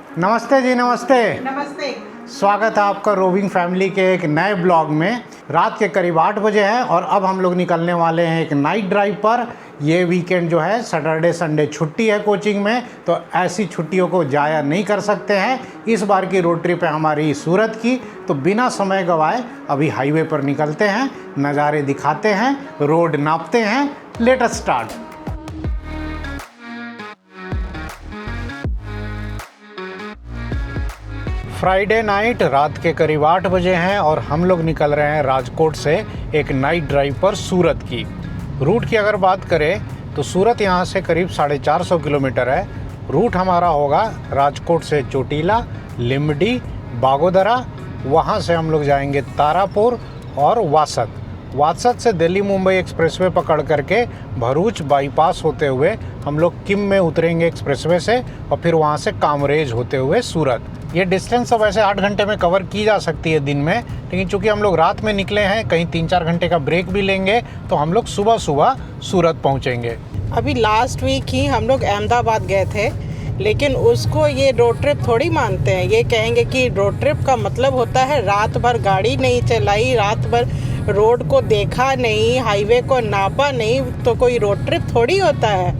नमस्ते जी, नमस्ते। नमस्ते। स्वागत है आपका रोविंग फैमिली के एक नए ब्लॉग में। रात के करीब 8 बजे हैं और अब हम लोग निकलने वाले हैं एक नाइट ड्राइव पर। ये वीकेंड जो है सैटरडे संडे छुट्टी है कोचिंग में, तो ऐसी छुट्टियों को जाया नहीं कर सकते हैं। इस बार की रोड ट्रिप है हमारी सूरत की, तो बिना समय गवाए अभी हाईवे पर निकलते हैं, नज़ारे दिखाते हैं, रोड नापते हैं। Let us start. Friday night रात के करीब 8 बजे हैं और हम लोग निकल रहे हैं राजकोट से एक नाइट ड्राइव पर सूरत की। रूट की अगर बात करें तो सूरत यहाँ से करीब 450 किलोमीटर है। रूट हमारा होगा राजकोट से चोटीला, लिमडी, बागोदरा, वहाँ से हम लोग जाएंगे तारापुर और वासद से दिल्ली मुंबई एक्सप्रेसवे पकड़ करके भरूच बाईपास होते हुए हम लोग किम में उतरेंगे एक्सप्रेसवे से और फिर वहाँ से कामरेज होते हुए सूरत। ये डिस्टेंस तो वैसे 8 घंटे में कवर की जा सकती है दिन में, लेकिन चूंकि हम लोग रात में निकले हैं, कहीं 3-4 घंटे का ब्रेक भी लेंगे तो हम लोग सुबह सूरत पहुँचेंगे। अभी लास्ट वीक ही हम लोग अहमदाबाद गए थे, लेकिन उसको ये रोड ट्रिप थोड़ी मानते हैं। ये कहेंगे कि रोड ट्रिप का मतलब होता है रात भर गाड़ी नहीं चलाई, रात भर रोड को देखा नहीं, हाईवे को नापा नहीं, तो कोई रोड ट्रिप थोड़ी होता है।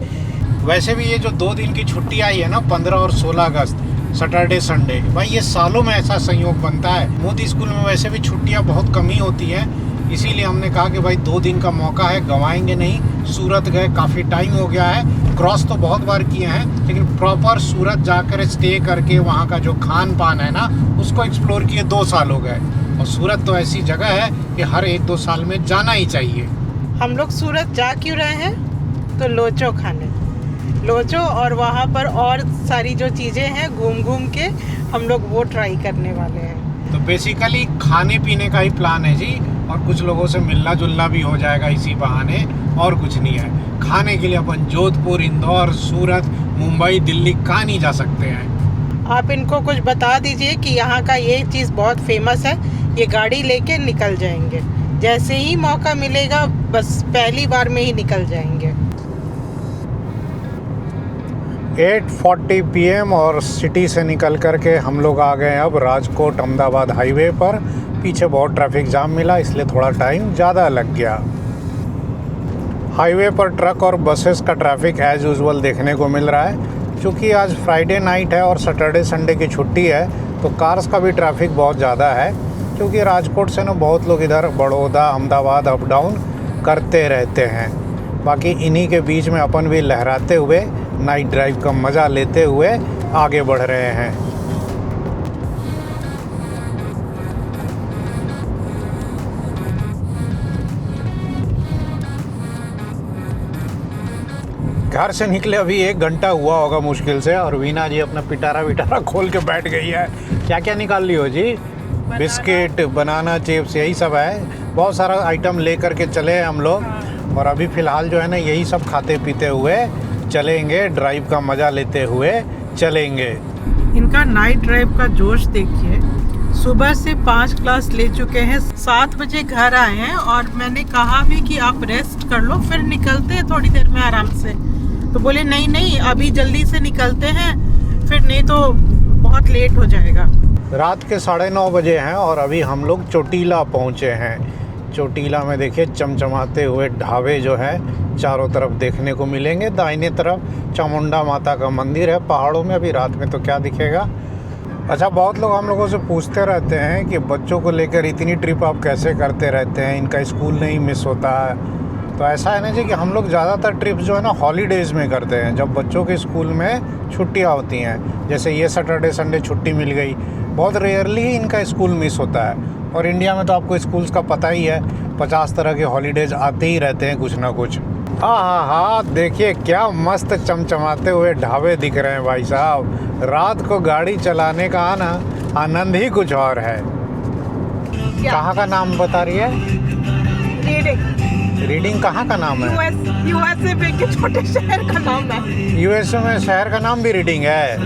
वैसे भी ये जो 2 दिन की छुट्टी आई है ना, 15 और 16 अगस्त, सैटरडे संडे, भाई ये सालों में ऐसा संयोग बनता है। मोदी स्कूल में वैसे भी छुट्टियां बहुत कम ही होती हैं, इसीलिए हमने कहा कि भाई 2 दिन का मौका है, गंवाएंगे नहीं। सूरत गए, काफ़ी टाइम हो गया है, क्रॉस तो बहुत बार किए हैं, लेकिन प्रॉपर सूरत जाकर स्टे करके वहाँ का जो खान पान है ना, उसको एक्सप्लोर किए 2 साल हो गए। और सूरत तो ऐसी जगह है कि हर 1-2 साल में जाना ही चाहिए। हम लोग सूरत जा क्यों रहे हैं? तो लोचो खाने, लोचो और वहाँ पर और सारी जो चीज़ें हैं घूम घूम के हम लोग वो ट्राई करने वाले हैं। तो बेसिकली खाने पीने का ही प्लान है जी, और कुछ लोगों से मिलना जुलना भी हो जाएगा इसी बहाने, और कुछ नहीं है। खाने के लिए अपन जोधपुर, इंदौर, सूरत, मुंबई, दिल्ली कहाँ नहीं जा सकते हैं। आप इनको कुछ बता दीजिए कि यहाँ का ये चीज़ बहुत फेमस है, ये गाड़ी लेके निकल जाएंगे। जैसे ही मौका मिलेगा बस पहली बार में ही निकल जाएंगे। 8:40 PM और सिटी से निकल करके हम लोग आ गए अब राजकोट अहमदाबाद हाईवे पर। पीछे बहुत ट्रैफिक जाम मिला, इसलिए थोड़ा टाइम ज़्यादा लग गया। हाईवे पर ट्रक और बसेस का ट्रैफिक एज यूजुअल देखने को मिल रहा है। क्योंकि आज फ्राइडे नाइट है और सैटरडे संडे की छुट्टी है, तो कार्स का भी ट्रैफिक बहुत ज़्यादा है। क्योंकि राजकोट से ना बहुत लोग इधर बड़ौदा, अहमदाबाद अप डाउन करते रहते हैं। बाकी इन्हीं के बीच में अपन भी लहराते हुए नाइट ड्राइव का मज़ा लेते हुए आगे बढ़ रहे हैं। घर से निकले अभी 1 घंटा हुआ होगा मुश्किल से, और वीना जी अपना पिटारा खोल के बैठ गई है। क्या क्या निकाल ली हो जी? बिस्किट, बनाना चिप्स, यही सब है। बहुत सारा आइटम ले करके चले हैं हम लोग, और अभी फ़िलहाल जो है ना यही सब खाते पीते हुए चलेंगे, ड्राइव का मज़ा लेते हुए चलेंगे। इनका नाइट ड्राइव का जोश देखिए। सुबह से 5 क्लास ले चुके हैं, 7 बजे घर आए हैं, और मैंने कहा भी कि आप रेस्ट कर लो, फिर निकलते हैं थोड़ी देर में आराम से। तो बोले नहीं अभी जल्दी से निकलते हैं, फिर नहीं तो बहुत लेट हो जाएगा। रात के 9:30 बजे हैं और अभी हम लोग चोटीला पहुँचे हैं। चोटीला में देखिए चमचमाते हुए ढाबे जो है चारों तरफ देखने को मिलेंगे। दाहिने तरफ चामुंडा माता का मंदिर है पहाड़ों में। अभी रात में तो क्या दिखेगा। अच्छा, बहुत लोग हम लोगों से पूछते रहते हैं कि बच्चों को लेकर इतनी ट्रिप आप कैसे करते रहते हैं, इनका स्कूल नहीं मिस होता है। तो ऐसा है ना जी कि हम लोग ज़्यादातर ट्रिप जो है ना हॉलीडेज़ में करते हैं, जब बच्चों के स्कूल में छुट्टियाँ होती हैं। जैसे ये सैटरडे संडे छुट्टी मिल गई, बहुत रेयरली ही इनका स्कूल मिस होता है। और इंडिया में तो आपको स्कूल्स का पता ही है, 50 तरह के हॉलीडेज़ आते ही रहते हैं कुछ ना कुछ। हाँ, देखिए क्या मस्त चमचमाते हुए ढाबे दिख रहे हैं भाई साहब। रात को गाड़ी चलाने का आना आनंद ही कुछ और है। कहाँ का नाम बता रही है? रीडिंग कहाँ का नाम है? यूएसए में के छोटे शहर का नाम है। यूएसए में शहर का नाम भी रीडिंग है।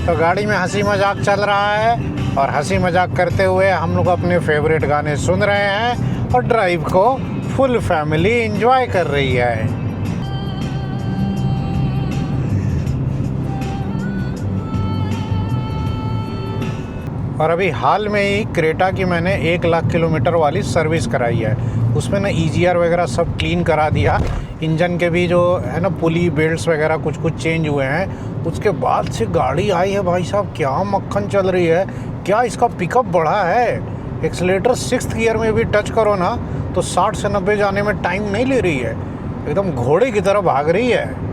तो गाड़ी में हंसी मजाक चल रहा है, और हंसी मजाक करते हुए हम लोग अपने फेवरेट गाने सुन रहे हैं, और ड्राइव को फुल फैमिली एंजॉय कर रही है। और अभी हाल में ही क्रेटा की मैंने 1 लाख किलोमीटर वाली सर्विस कराई है। उसमें ना EGR वगैरह सब क्लीन करा दिया, इंजन के भी जो है ना पुली बेल्ट्स वगैरह कुछ चेंज हुए हैं। उसके बाद से गाड़ी आई है भाई साहब, क्या मक्खन चल रही है, क्या इसका पिकअप बढ़ा है। एक्सीलेटर 6th गियर में भी टच करो ना तो 60 से 90 जाने में टाइम नहीं ले रही है, एकदम घोड़े की तरह भाग रही है।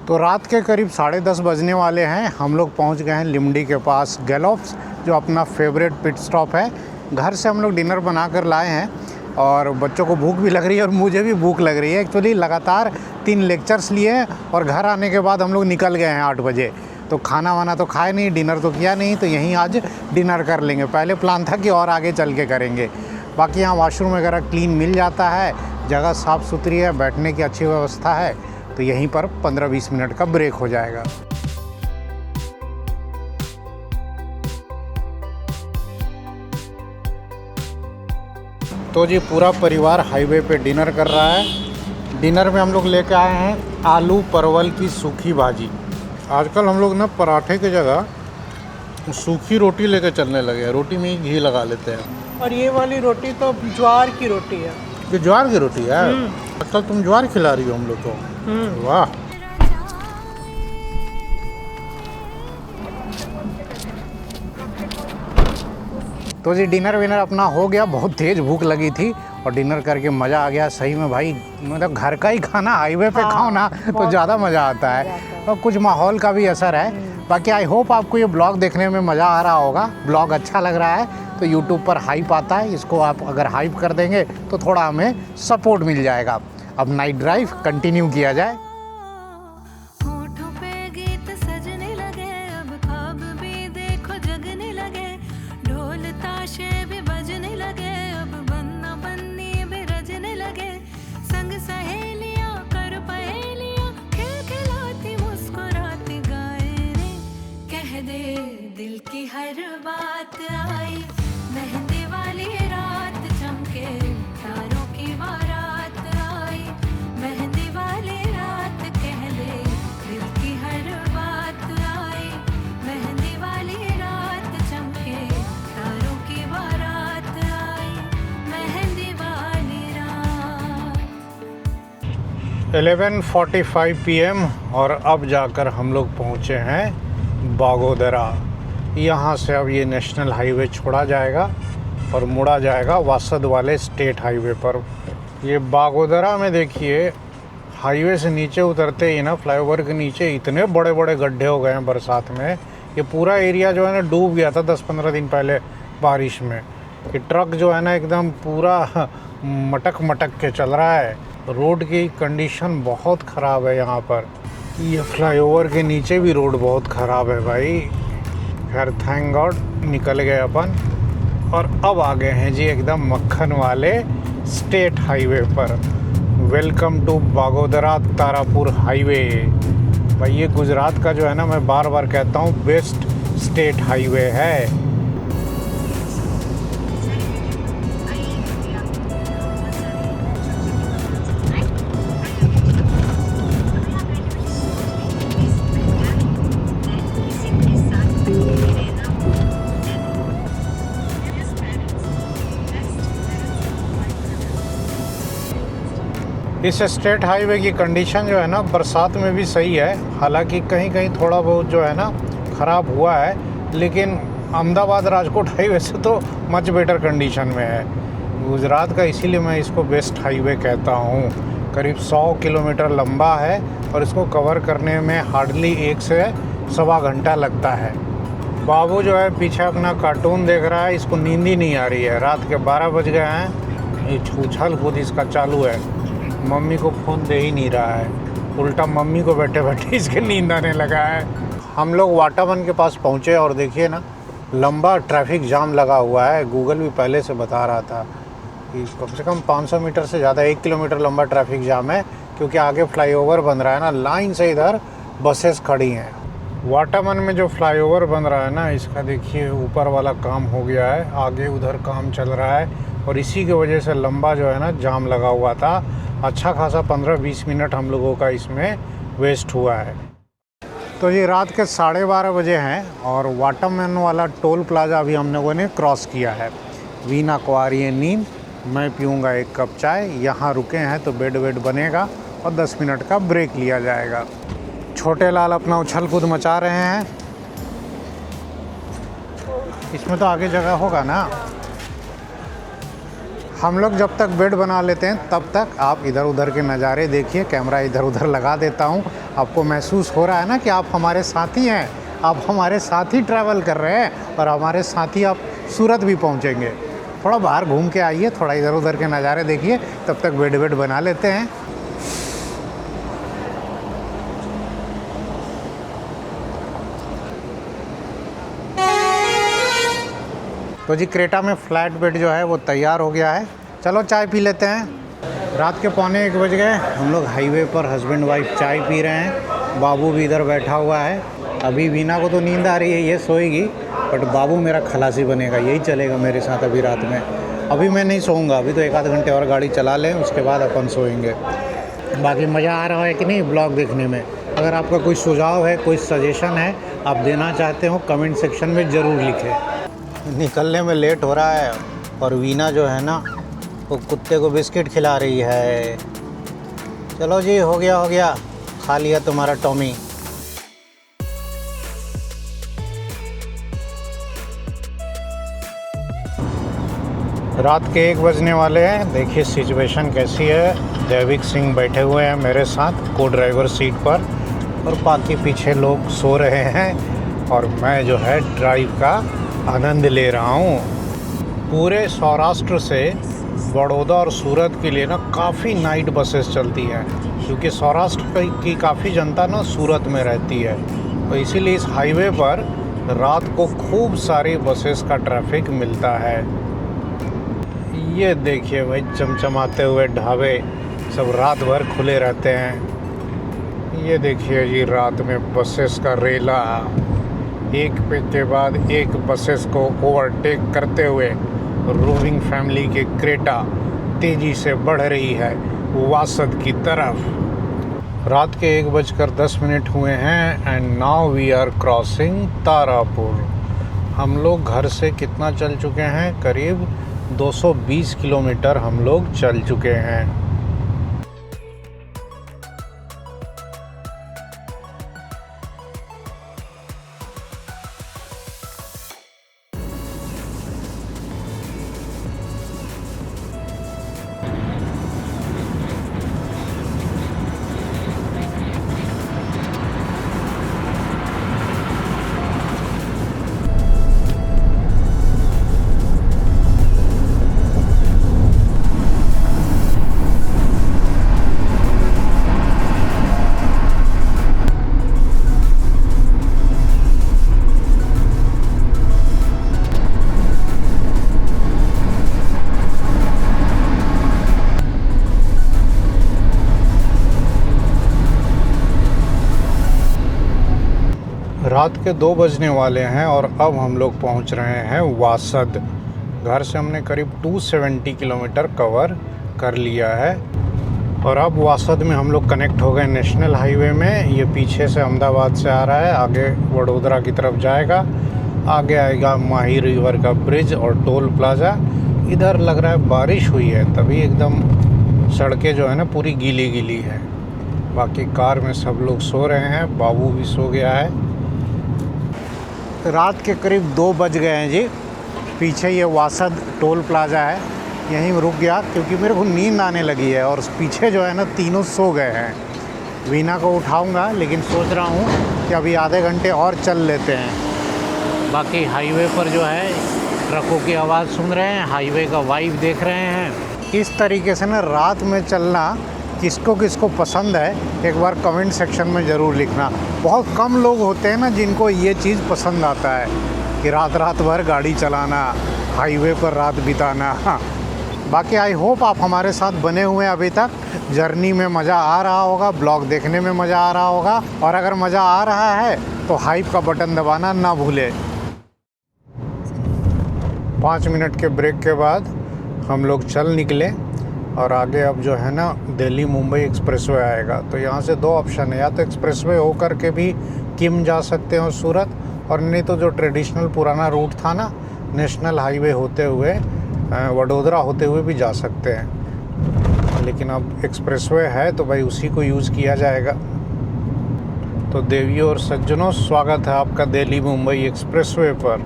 तो रात के करीब 10:30 बजने वाले हैं। हम लोग पहुंच गए हैं लिमडी के पास गैलोप्स, जो अपना फेवरेट पिट स्टॉप है। घर से हम लोग डिनर बना कर लाए हैं और बच्चों को भूख भी लग रही है और मुझे भी भूख लग रही है। एक्चुअली लगातार 3 लेक्चर्स लिए हैं और घर आने के बाद हम लोग निकल गए हैं 8 बजे। तो खाना वाना तो खाए नहीं, डिनर तो किया नहीं, तो यहीं आज डिनर कर लेंगे। पहले प्लान था कि और आगे चल के करेंगे। बाकी यहाँ वॉशरूम वगैरह क्लीन मिल जाता है, जगह साफ़ सुथरी है, बैठने की अच्छी व्यवस्था है। तो यहीं पर 15-20 मिनट का ब्रेक हो जाएगा। तो जी पूरा परिवार हाईवे पे डिनर कर रहा है। डिनर में हम लोग लेके आए हैं आलू परवल की सूखी भाजी। आजकल हम लोग ना पराठे की जगह सूखी रोटी लेके चलने लगे हैं, रोटी में ही घी लगा लेते हैं। और ये वाली रोटी तो ज्वार की रोटी है। ये ज्वार की रोटी है? आजकल तुम ज्वार खिला रही हो हम लोग को, वाह। तो जी डिनर विनर अपना हो गया। बहुत तेज़ भूख लगी थी और डिनर करके मज़ा आ गया सही में भाई। मतलब घर का ही खाना हाईवे पे खाओ ना तो ज़्यादा मज़ा आता है और कुछ माहौल का भी असर है। बाकी आई होप आपको ये ब्लॉग देखने में मज़ा आ रहा होगा। ब्लॉग अच्छा लग रहा है तो यूट्यूब पर हाइप आता है, इसको आप अगर हाइप कर देंगे तो थोड़ा हमें सपोर्ट मिल जाएगा। अब नाइट ड्राइव कंटिन्यू किया जाए। Eleven 45 PM और अब जाकर हम लोग पहुँचे हैं बागोदरा। यहाँ से अब ये नेशनल हाईवे छोड़ा जाएगा और मुड़ा जाएगा वासद वाले स्टेट हाईवे पर। ये बागोदरा में देखिए हाईवे से नीचे उतरते ही ना फ्लाईओवर के नीचे इतने बड़े बड़े गड्ढे हो गए हैं बरसात में। ये पूरा एरिया जो है ना डूब गया था 10-15 दिन पहले बारिश में। ये ट्रक जो है ना एकदम पूरा मटक मटक के चल रहा है। रोड की कंडीशन बहुत ख़राब है यहाँ पर। ये फ्लाईओवर के नीचे भी रोड बहुत ख़राब है भाई। खैर थैंक गॉड निकल गए अपन और अब आ गए हैं जी एकदम मक्खन वाले स्टेट हाईवे पर। Welcome to Bagodara Tarapur highway. भाई ये गुजरात का जो है ना, मैं बार बार कहता हूँ, बेस्ट स्टेट हाईवे है। इस स्टेट हाईवे की कंडीशन जो है ना बरसात में भी सही है, हालांकि कहीं कहीं थोड़ा बहुत जो है ना ख़राब हुआ है, लेकिन अहमदाबाद राजकोट हाईवे से तो मच बेटर कंडीशन में है गुजरात का। इसीलिए मैं इसको बेस्ट हाईवे कहता हूँ। करीब 100 किलोमीटर लंबा है और इसको कवर करने में हार्डली 1 से सवा घंटा लगता है। बाबू जो है पीछे अपना कार्टून देख रहा है, इसको नींद ही नहीं आ रही है। रात के 12 बज गए हैं, ये उछल कूद इसका चालू है। मम्मी को फ़ोन दे ही नहीं रहा है, उल्टा मम्मी को बैठे बैठे इसके नींद आने लगा है। हम लोग वाटावन के पास पहुँचे और देखिए ना लंबा ट्रैफिक जाम लगा हुआ है। गूगल भी पहले से बता रहा था कि कम से कम 500 मीटर से ज़्यादा 1 किलोमीटर लंबा ट्रैफिक जाम है, क्योंकि आगे फ्लाईओवर बन रहा है ना, लाइन से इधर बसेस खड़ी हैं। वाटरमन में जो फ्लाईओवर बन रहा है ना, इसका देखिए ऊपर वाला काम हो गया है, आगे उधर काम चल रहा है और इसी की वजह से लंबा जो है ना जाम लगा हुआ था। अच्छा खासा 15-20 मिनट हम लोगों का इसमें वेस्ट हुआ है। तो ये रात के 12:30 बजे हैं और वाटरमैन वाला टोल प्लाजा अभी हम लोगों ने क्रॉस किया है। वीना को आ रही है नींद, मैं पीऊँगा एक कप चाय। यहाँ रुके हैं तो बेड वेड बनेगा और 10 मिनट का ब्रेक लिया जाएगा। छोटे लाल अपना उछल कूद मचा रहे हैं। इसमें तो आगे जगह होगा ना। हम लोग जब तक बेड बना लेते हैं तब तक आप इधर उधर के नज़ारे देखिए। कैमरा इधर उधर लगा देता हूँ। आपको महसूस हो रहा है ना कि आप हमारे साथी हैं, आप हमारे साथ ही ट्रैवल कर रहे हैं और हमारे साथ ही आप सूरत भी पहुँचेंगे। थोड़ा बाहर घूम के आइए, थोड़ा इधर उधर के नज़ारे देखिए, तब तक बेड वेड बना लेते हैं। तो जी क्रेटा में फ्लैट बेड जो है वो तैयार हो गया है। चलो चाय पी लेते हैं। रात के 12:45 बज गए। हम लोग हाईवे पर हस्बैंड वाइफ चाय पी रहे हैं। बाबू भी इधर बैठा हुआ है। अभी वीना को तो नींद आ रही है, ये सोएगी, बट बाबू मेरा खलासी बनेगा, यही चलेगा मेरे साथ अभी रात में। अभी मैं नहीं सोऊंगा, अभी तो 1 आध घंटे और गाड़ी चला लें, उसके बाद अपन सोएंगे। बाकी मज़ा आ रहा है कि नहीं ब्लॉग देखने में? अगर आपका कोई सुझाव है, कोई सजेशन है, आप देना चाहते हो, कमेंट सेक्शन में ज़रूर लिखें। निकलने में लेट हो रहा है और वीना जो है ना वो कुत्ते को बिस्किट खिला रही है। चलो जी, हो गया, खा लिया तुम्हारा टॉमी। रात के 1 बजने वाले हैं। देखिए सिचुएशन कैसी है। जैविक सिंह बैठे हुए हैं मेरे साथ को ड्राइवर सीट पर और बाकी पीछे लोग सो रहे हैं और मैं जो है ड्राइव का आनंद ले रहा हूँ। पूरे सौराष्ट्र से बड़ौदा और सूरत के लिए ना काफ़ी नाइट बसेस चलती हैं, क्योंकि सौराष्ट्र की काफ़ी जनता ना सूरत में रहती है, तो इसीलिए इस हाईवे पर रात को खूब सारी बसेस का ट्रैफिक मिलता है। ये देखिए भाई, चमचमाते हुए ढाबे सब रात भर खुले रहते हैं। ये देखिए जी, रात में बसेस का रेला एक के बाद एक बसेस को ओवरटेक करते हुए रोविंग फैमिली के क्रेटा तेज़ी से बढ़ रही है वासद की तरफ। रात के 1:10 हुए हैं and now we are crossing Tarapur. हम लोग घर से कितना चल चुके हैं? करीब 220 किलोमीटर हम लोग चल चुके हैं। रात के 2 बजने वाले हैं और अब हम लोग पहुंच रहे हैं वासद। घर से हमने करीब 270 किलोमीटर कवर कर लिया है और अब वासद में हम लोग कनेक्ट हो गए नेशनल हाईवे में। ये पीछे से अहमदाबाद से आ रहा है, आगे वडोदरा की तरफ जाएगा, आगे आएगा माही रिवर का ब्रिज और टोल प्लाज़ा। इधर लग रहा है बारिश हुई है, तभी एकदम सड़कें जो है ना पूरी गीली गीली है। बाकी कार में सब लोग सो रहे हैं, बाबू भी सो गया है। रात के करीब 2 बज गए हैं जी। पीछे ये वासद टोल प्लाज़ा है, यहीं रुक गया क्योंकि मेरे को नींद आने लगी है और पीछे जो है ना तीनों सो गए हैं। वीना को उठाऊंगा, लेकिन सोच रहा हूँ कि अभी आधे घंटे और चल लेते हैं। बाकी हाईवे पर जो है ट्रकों की आवाज़ सुन रहे हैं, हाईवे का वाइब देख रहे हैं। इस तरीके से ना रात में चलना किसको किसको पसंद है, एक बार कमेंट सेक्शन में ज़रूर लिखना। बहुत कम लोग होते हैं ना जिनको ये चीज़ पसंद आता है कि रात भर गाड़ी चलाना, हाईवे पर रात बिताना। बाकी आई होप आप हमारे साथ बने हुए हैं अभी तक। जर्नी में मज़ा आ रहा होगा, ब्लॉग देखने में मज़ा आ रहा होगा, और अगर मज़ा आ रहा है तो हाइप का बटन दबाना ना भूले। 5 मिनट के ब्रेक के बाद हम लोग चल निकले और आगे अब जो है ना दिल्ली मुंबई एक्सप्रेसवे आएगा। तो यहाँ से 2 ऑप्शन है, या तो एक्सप्रेसवे होकर के भी किम जा सकते हैं सूरत, और नहीं तो जो ट्रेडिशनल पुराना रूट था ना नेशनल हाईवे होते हुए वडोदरा होते हुए भी जा सकते हैं। लेकिन अब एक्सप्रेसवे है तो भाई उसी को यूज़ किया जाएगा। तो देवियों और सज्जनों, स्वागत है आपका दिल्ली मुंबई एक्सप्रेसवे पर।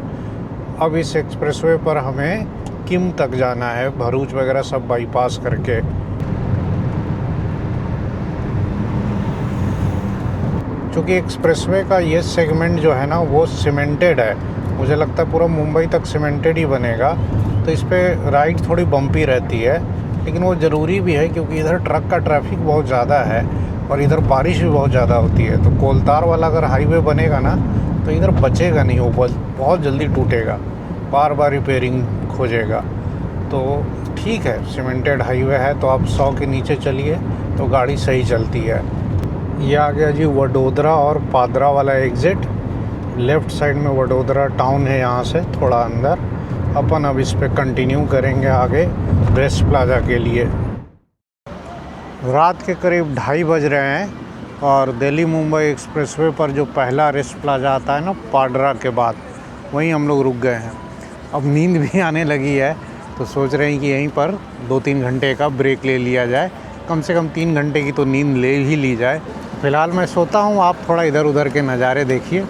अब इस एक्सप्रेसवे पर हमें किम तक जाना है, भरूच वगैरह सब बाईपास करके। क्योंकि एक्सप्रेसवे का ये सेगमेंट जो है ना वो सीमेंटेड है, मुझे लगता है पूरा मुंबई तक सीमेंटेड ही बनेगा। तो इस पर राइड थोड़ी बम्पी रहती है, लेकिन वो ज़रूरी भी है क्योंकि इधर ट्रक का ट्रैफिक बहुत ज़्यादा है और इधर बारिश भी बहुत ज़्यादा होती है। तो कोलतार वाला अगर हाईवे बनेगा ना तो इधर बचेगा नहीं, वो बहुत जल्दी टूटेगा, बार बार रिपेयरिंग खोजेगा। तो ठीक है, सीमेंटेड हाईवे है तो आप 100 के नीचे चलिए तो गाड़ी सही चलती है। ये आ गया जी वडोदरा और पादरा वाला एग्ज़िट। लेफ़्ट साइड में वडोदरा टाउन है, यहाँ से थोड़ा अंदर। अपन अब इस पे कंटिन्यू करेंगे आगे वेस्ट प्लाजा के लिए। रात के करीब 2:30 बज रहे हैं और दिल्ली मुंबई एक्सप्रेसवे पर जो पहला रेस्ट प्लाजा आता है ना पाडरा के बाद, वहीं हम लोग रुक गए हैं। अब नींद भी आने लगी है तो सोच रहे हैं कि यहीं पर 2-3 घंटे का ब्रेक ले लिया जाए। कम से कम 3 घंटे की तो नींद ले ही ली जाए। फ़िलहाल मैं सोता हूँ, आप थोड़ा इधर उधर के नज़ारे देखिए।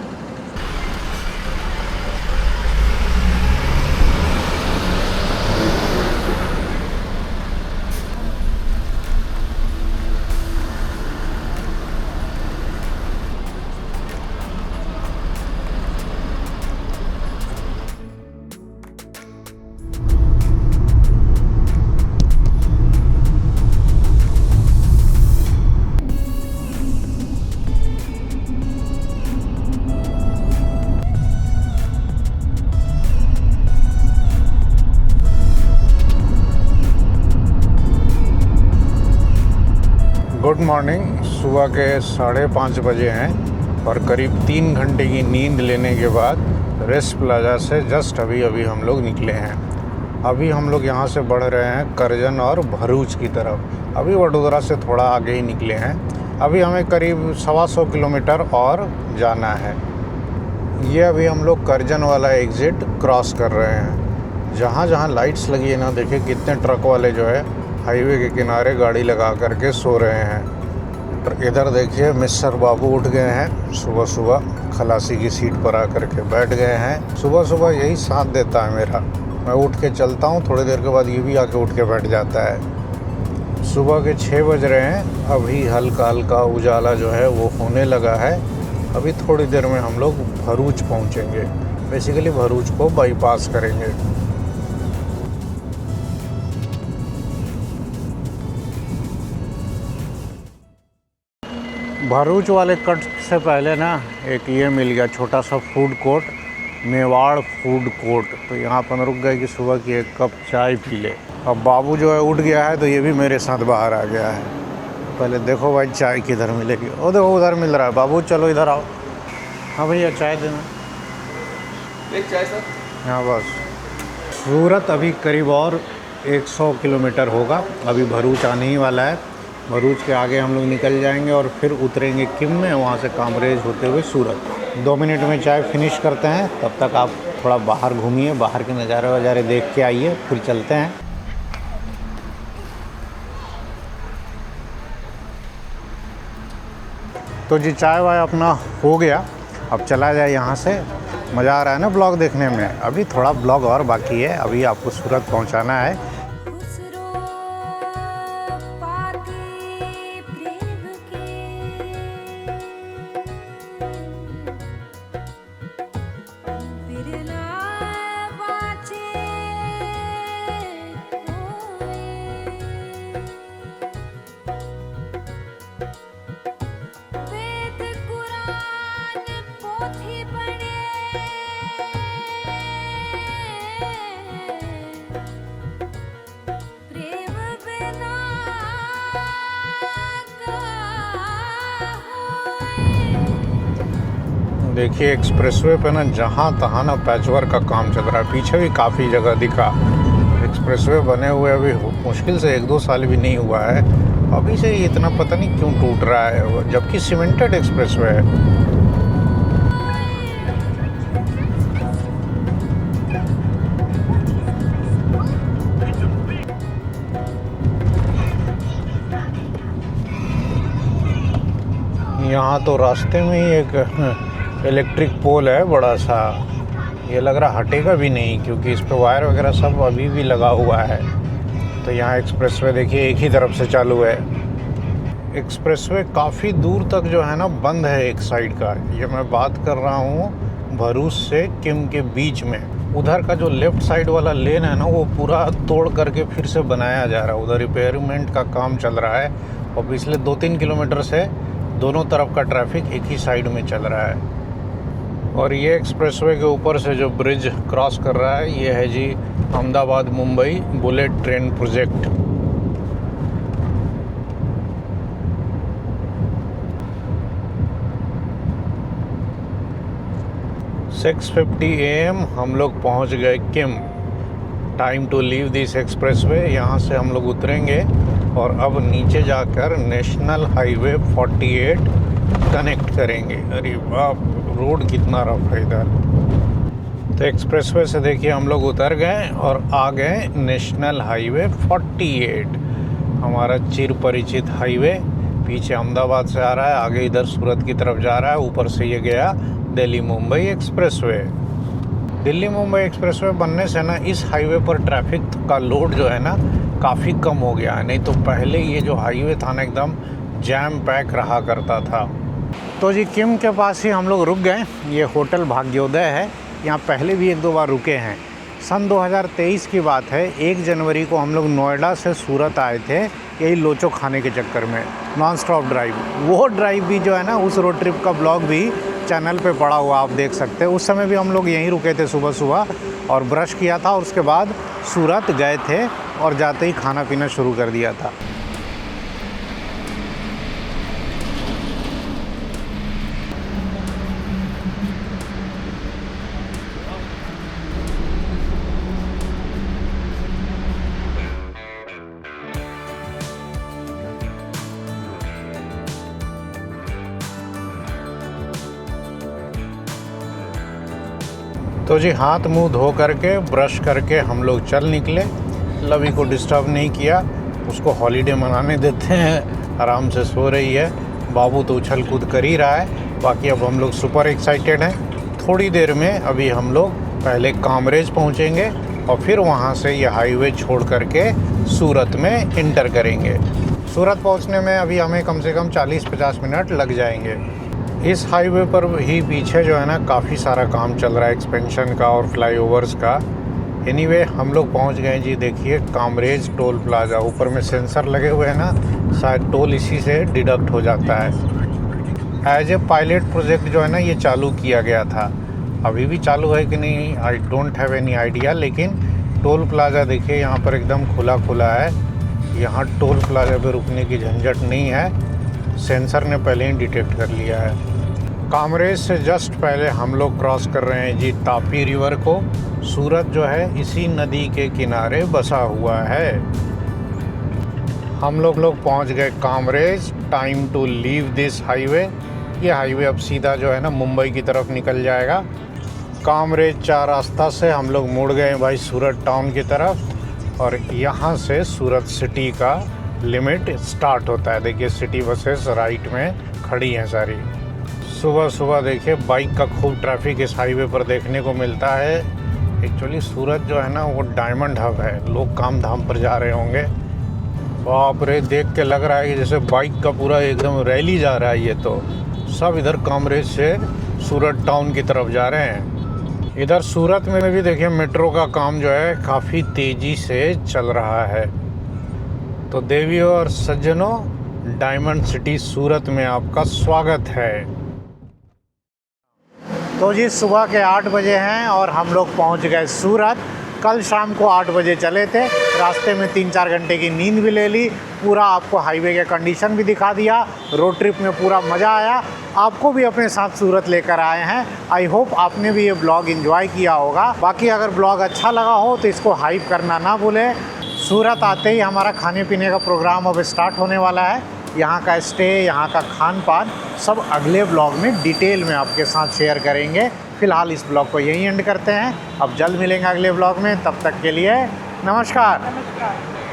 Good morning. सुबह के 5:30 बजे हैं और करीब 3 घंटे की नींद लेने के बाद रेस्ट प्लाजा से जस्ट अभी हम लोग निकले हैं। अभी हम लोग यहाँ से बढ़ रहे हैं करजन और भरूच की तरफ। अभी वडोदरा से थोड़ा आगे ही निकले हैं। अभी हमें करीब 125 किलोमीटर और जाना है। ये अभी हम लोग करजन वाला एग्ज़िट क्रॉस कर रहे हैं। जहाँ जहाँ लाइट्स लगी है ना, देखिए कितने ट्रक वाले जो है हाईवे के किनारे गाड़ी लगा करके सो रहे हैं। इधर देखिए मिस्टर बाबू उठ गए हैं, सुबह सुबह खलासी की सीट पर आकर के बैठ गए हैं। सुबह सुबह यही साथ देता है मेरा। मैं उठ के चलता हूँ, थोड़ी देर के बाद ये भी आके उठ के बैठ जाता है। सुबह के 6 बज रहे हैं। अभी हल्का हल्का उजाला जो है वो होने लगा है। अभी थोड़ी देर में हम लोग भरूच पहुँचेंगे। बेसिकली भरूच को बाईपास करेंगे। भरूच वाले कट से पहले ना एक ये मिल गया छोटा सा food court, Mewar food court. तो यहाँ पर रुक गए कि सुबह की 1 कप चाय पी ले। अब बाबू जो है उठ गया है तो ये भी मेरे साथ बाहर आ गया है। पहले देखो भाई चाय किधर मिलेगी। ओ देखो उधर मिल रहा है। बाबू चलो इधर आओ। हाँ भैया चाय देना। एक चाय सर। हाँ बस। सूरत अभी करीब और 100 किलोमीटर होगा। अभी भरूच आने ही वाला है। भरूच के आगे हम लोग निकल जाएंगे और फिर उतरेंगे किम में, वहाँ से कामरेज होते हुए सूरत। 2 मिनट में चाय फिनिश करते हैं। तब तक आप थोड़ा बाहर घूमिए, बाहर के नज़ारे वज़ारे देख के आइए, फिर चलते हैं। तो जी चाय वाय अपना हो गया। अब चला जाए यहाँ से। मज़ा आ रहा है ना ब्लॉग देखने में। अभी थोड़ा ब्लॉग और बाकी है। अभी आपको सूरत पहुँचाना है। देखिए एक्सप्रेसवे पे ना जहाँ तहाँ ना पैचवर्क का काम चल रहा है। पीछे भी काफ़ी जगह दिखा। एक्सप्रेसवे बने हुए अभी मुश्किल से 1-2 साल भी नहीं हुआ है, अभी से ही इतना पता नहीं क्यों टूट रहा है, जबकि सीमेंटेड एक्सप्रेसवे है। यहाँ तो रास्ते में ही एक इलेक्ट्रिक पोल है बड़ा सा, ये लग रहा हटेगा भी नहीं क्योंकि इस पे वायर वगैरह सब अभी भी लगा हुआ है। तो यहाँ एक्सप्रेसवे देखिए एक ही तरफ से चालू है। एक्सप्रेसवे काफ़ी दूर तक जो है ना बंद है एक साइड का। ये मैं बात कर रहा हूँ भरूच से किम के बीच में। उधर का जो लेफ़्ट साइड वाला लेन है ना वो पूरा तोड़ करके फिर से बनाया जा रहा है। उधर रिपेयरमेंट का काम चल रहा है और पिछले 2-3 किलोमीटर से दोनों तरफ का ट्रैफिक एक ही साइड में चल रहा है। और ये एक्सप्रेसवे के ऊपर से जो ब्रिज क्रॉस कर रहा है ये है जी Ahmedabad Mumbai bullet train project. (6:50 AM) हम लोग पहुंच गए Kim. Time to leave this expressway. यहाँ से हम लोग उतरेंगे और अब नीचे जाकर नेशनल हाईवे 48 कनेक्ट करेंगे। अरे बाप, रोड कितना रफ है इधर। तो एक्सप्रेसवे से देखिए हम लोग उतर गए और आ गए नेशनल हाईवे 48, हमारा चिर परिचित हाईवे। पीछे अहमदाबाद से आ रहा है, आगे इधर सूरत की तरफ जा रहा है, ऊपर से ये गया दिल्ली मुंबई एक्सप्रेसवे। दिल्ली मुंबई एक्सप्रेसवे बनने से ना इस हाईवे पर ट्रैफिक का लोड जो है ना काफ़ी कम हो गया है। नहीं तो पहले ये जो हाईवे था ना एकदम जैम पैक रहा करता था। तो जी किम के पास ही हम लोग रुक गए। ये होटल भाग्योदय है, यहाँ पहले भी 1-2 बार रुके हैं। सन 2023 की बात है, 1 जनवरी को हम लोग नोएडा से सूरत आए थे यही लोचो खाने के चक्कर में, नॉन स्टॉप ड्राइव। वो ड्राइव भी जो है ना उस रोड ट्रिप का ब्लॉग भी चैनल पे पड़ा हुआ आप देख सकते हैं। उस समय भी हम लोग यहीं रुके थे सुबह सुबह और ब्रश किया था और उसके बाद सूरत गए थे और जाते ही खाना पीना शुरू कर दिया था। तो जी हाथ मुंह धो करके ब्रश करके हम लोग चल निकले। लवी को डिस्टर्ब नहीं किया, उसको हॉलीडे मनाने देते हैं, आराम से सो रही है। बाबू तो उछल कूद कर ही रहा है। बाकी अब हम लोग सुपर एक्साइटेड हैं। थोड़ी देर में अभी हम लोग पहले कामरेज पहुंचेंगे और फिर वहां से ये हाईवे छोड़ करके सूरत में इंटर करेंगे। सूरत पहुंचने में अभी हमें कम से कम 40-50 मिनट लग जाएंगे। इस हाईवे पर ही पीछे जो है ना काफ़ी सारा काम चल रहा है एक्सपेंशन का और फ्लाईओवर्स का। एनीवे हम लोग पहुंच गए जी। देखिए कामरेज टोल प्लाज़ा, ऊपर में सेंसर लगे हुए हैं ना, शायद टोल इसी से डिडक्ट हो जाता है। एज ए पायलट प्रोजेक्ट जो है ना ये चालू किया गया था, अभी भी चालू है कि नहीं I don't have any idea. लेकिन टोल प्लाज़ा देखिए यहाँ पर एकदम खुला खुला है। यहाँ टोल प्लाज़ा पे रुकने की झंझट नहीं है, सेंसर ने पहले ही डिटेक्ट कर लिया है। कामरेज से जस्ट पहले हम लोग क्रॉस कर रहे हैं जी तापी रिवर को। सूरत जो है इसी नदी के किनारे बसा हुआ है। हम लोग पहुंच गए Kamrej. Time to leave this highway. ये हाईवे अब सीधा जो है ना मुंबई की तरफ निकल जाएगा। कामरेज 4 रास्ता से हम लोग मुड़ गए भाई सूरत टाउन की तरफ और यहाँ से सूरत सिटी का लिमिट स्टार्ट होता है। देखिए सिटी बसेस राइट में खड़ी हैं सारी। सुबह सुबह देखिए बाइक का खूब ट्रैफिक इस हाईवे पर देखने को मिलता है। एक्चुअली सूरत जो है ना वो डायमंड हब है, लोग काम धाम पर जा रहे होंगे। बाप रे, देख के लग रहा है कि जैसे बाइक का पूरा एकदम रैली जा रहा है। ये तो सब इधर कामरेज से सूरत टाउन की तरफ जा रहे हैं। इधर सूरत में भी देखिए मेट्रो का काम जो है काफ़ी तेज़ी से चल रहा है। तो देवियों और सज्जनों, डायमंड सिटी सूरत में आपका स्वागत है। तो जी सुबह के 8 बजे हैं और हम लोग पहुंच गए सूरत। कल शाम को 8 बजे चले थे रास्ते में 3-4 घंटे की नींद भी ले ली, पूरा आपको हाईवे के कंडीशन भी दिखा दिया, रोड ट्रिप में पूरा मज़ा आया। आपको भी अपने साथ सूरत लेकर आए हैं। आई होप आपने भी ये ब्लॉग एंजॉय किया होगा। बाकी अगर ब्लॉग अच्छा लगा हो तो इसको हाइप करना ना भूलें। सूरत आते ही हमारा खाने पीने का प्रोग्राम अब स्टार्ट होने वाला है। यहाँ का स्टे, यहाँ का खान पान सब अगले ब्लॉग में डिटेल में आपके साथ शेयर करेंगे। फ़िलहाल इस ब्लॉग को यहीं एंड करते हैं। अब जल्द मिलेंगे अगले ब्लॉग में, तब तक के लिए नमस्कार। नमस्कार।